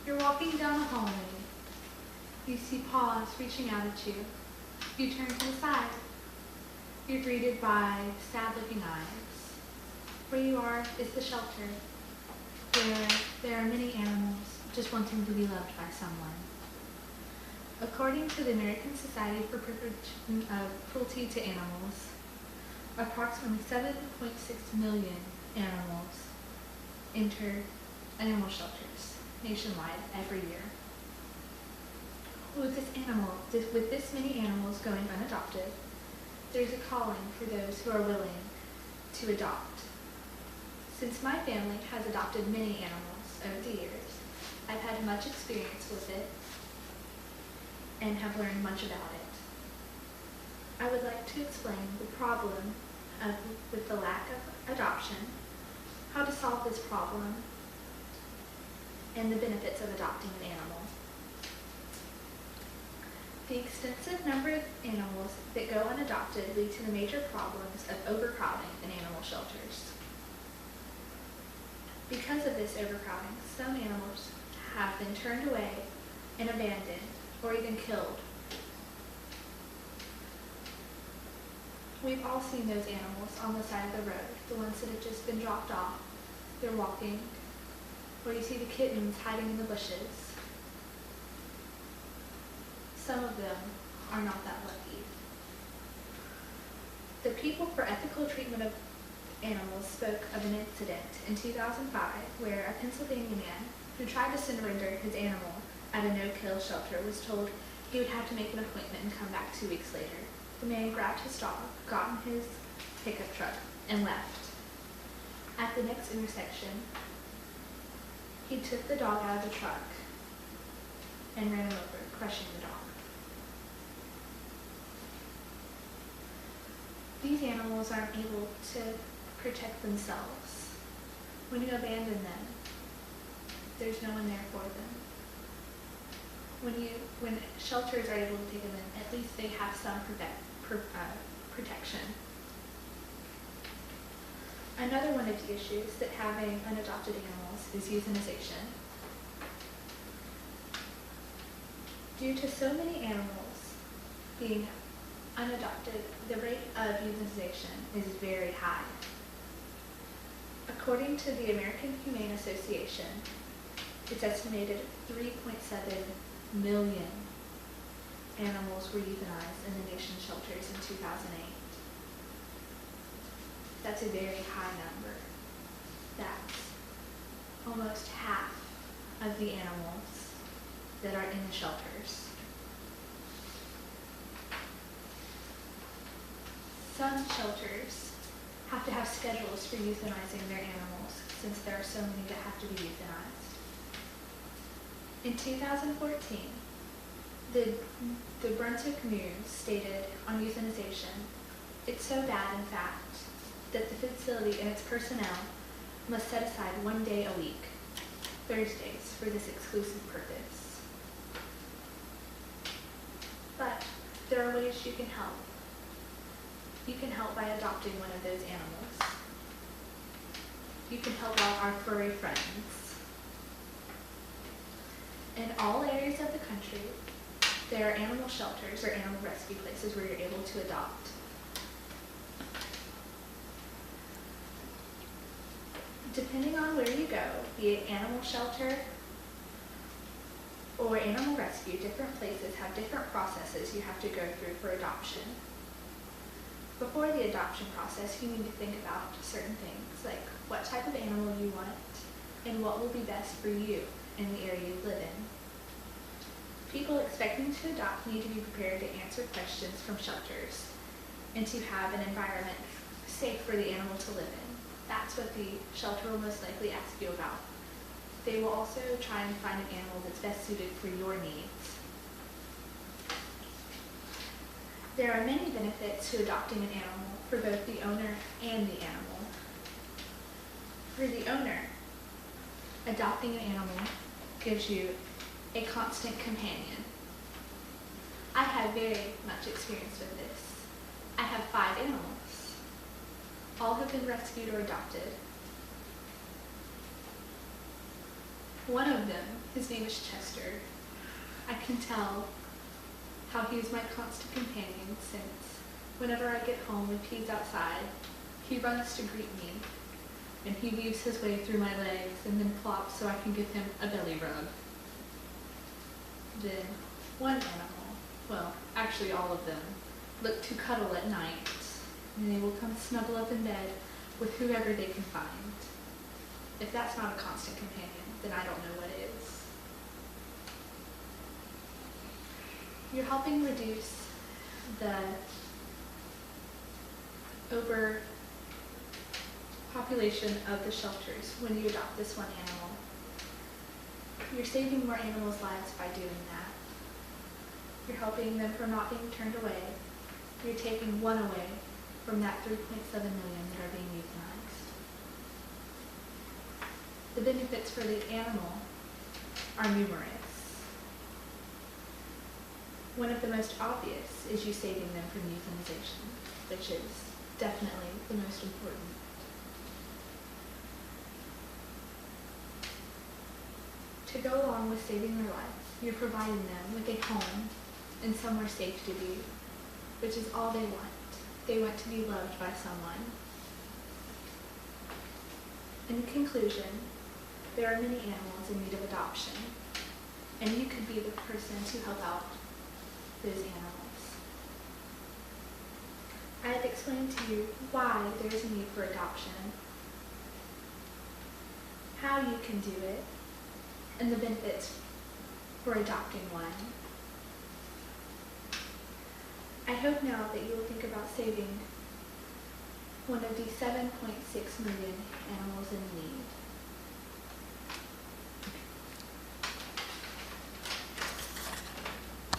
You're walking down a hallway. You see paws reaching out at you. You turn to the side. You're greeted by sad-looking eyes. Where you are is the shelter, where there are many animals just wanting to be loved by someone. According to the American Society for Prevention of Cruelty to Animals, approximately 7.6 million animals enter animal shelters nationwide every year. With this many animals going unadopted, there's a calling for those who are willing to adopt. Since my family has adopted many animals over the years, I've had much experience with it and have learned much about it. I would like to explain the problem with the lack of adoption, how to solve this problem, and the benefits of adopting an animal. The extensive number of animals that go unadopted lead to the major problems of overcrowding in animal shelters. Because of this overcrowding, some animals have been turned away and abandoned or even killed. We've all seen those animals on the side of the road, the ones that have just been dropped off. They're walking, or you see the kittens hiding in the bushes. Some of them are not that lucky. The People for Ethical Treatment of Animals spoke of an incident in 2005 where a Pennsylvania man who tried to surrender his animal at a no-kill shelter was told he would have to make an appointment and come back 2 weeks later. The man grabbed his dog, got in his pickup truck, and left. At the next intersection, he took the dog out of the truck and ran him over, crushing the dog. These animals aren't able to protect themselves. When you abandon them, there's no one there for them. When shelters are able to take them in, at least they have some protection. Another one of the issues that having unadopted animals is euthanization. Due to so many animals being unadopted, the rate of euthanization is very high. According to the American Humane Association, it's estimated 3.7 million animals were euthanized in the nation's shelters in 2008. That's a very high number. That's almost half of the animals that are in the shelters. Some shelters have to have schedules for euthanizing their animals since there are so many that have to be euthanized. In 2014, the Brunswick News stated on euthanization, "It's so bad, in fact, that the facility and its personnel must set aside 1 day a week, Thursdays, for this exclusive purpose." But there are ways you can help. You can help by adopting one of those animals. You can help out our furry friends. In all areas of the country, there are animal shelters or animal rescue places where you're able to adopt. Depending on where you go, be it animal shelter or animal rescue, different places have different processes you have to go through for adoption. Before the adoption process, you need to think about certain things, like what type of animal you want and what will be best for you in the area you live in. People expecting to adopt need to be prepared to answer questions from shelters and to have an environment safe for the animal to live in. That's what the shelter will most likely ask you about. They will also try and find an animal that's best suited for your needs. There are many benefits to adopting an animal for both the owner and the animal. For the owner, adopting an animal gives you a constant companion. I have very much experience with this. I have 5 animals. All have been rescued or adopted. One of them His name is Chester. I can tell how he is my constant companion since whenever I get home and he's outside, he runs to greet me, and he weaves his way through my legs and then flops so I can give him a belly rub. Then one animal, well, actually all of them, look to cuddle at night, and they will come snuggle up in bed with whoever they can find. If that's not a constant companion, then I don't know what is. You're helping reduce the overpopulation of the shelters when you adopt this one animal. You're saving more animals' lives by doing that. You're helping them from not being turned away. You're taking one away from that 3.7 million that are being euthanized. The benefits for the animal are numerous. One of the most obvious is you saving them from euthanization, which is definitely the most important. To go along with saving their lives, you're providing them with a home and somewhere safe to be, which is all they want. They want to be loved by someone. In conclusion, there are many animals in need of adoption, and you could be the person to help out those animals. I have explained to you why there is a need for adoption, how you can do it, and the benefits for adopting one. I hope now that you will think about saving one of the 7.6 million animals in need.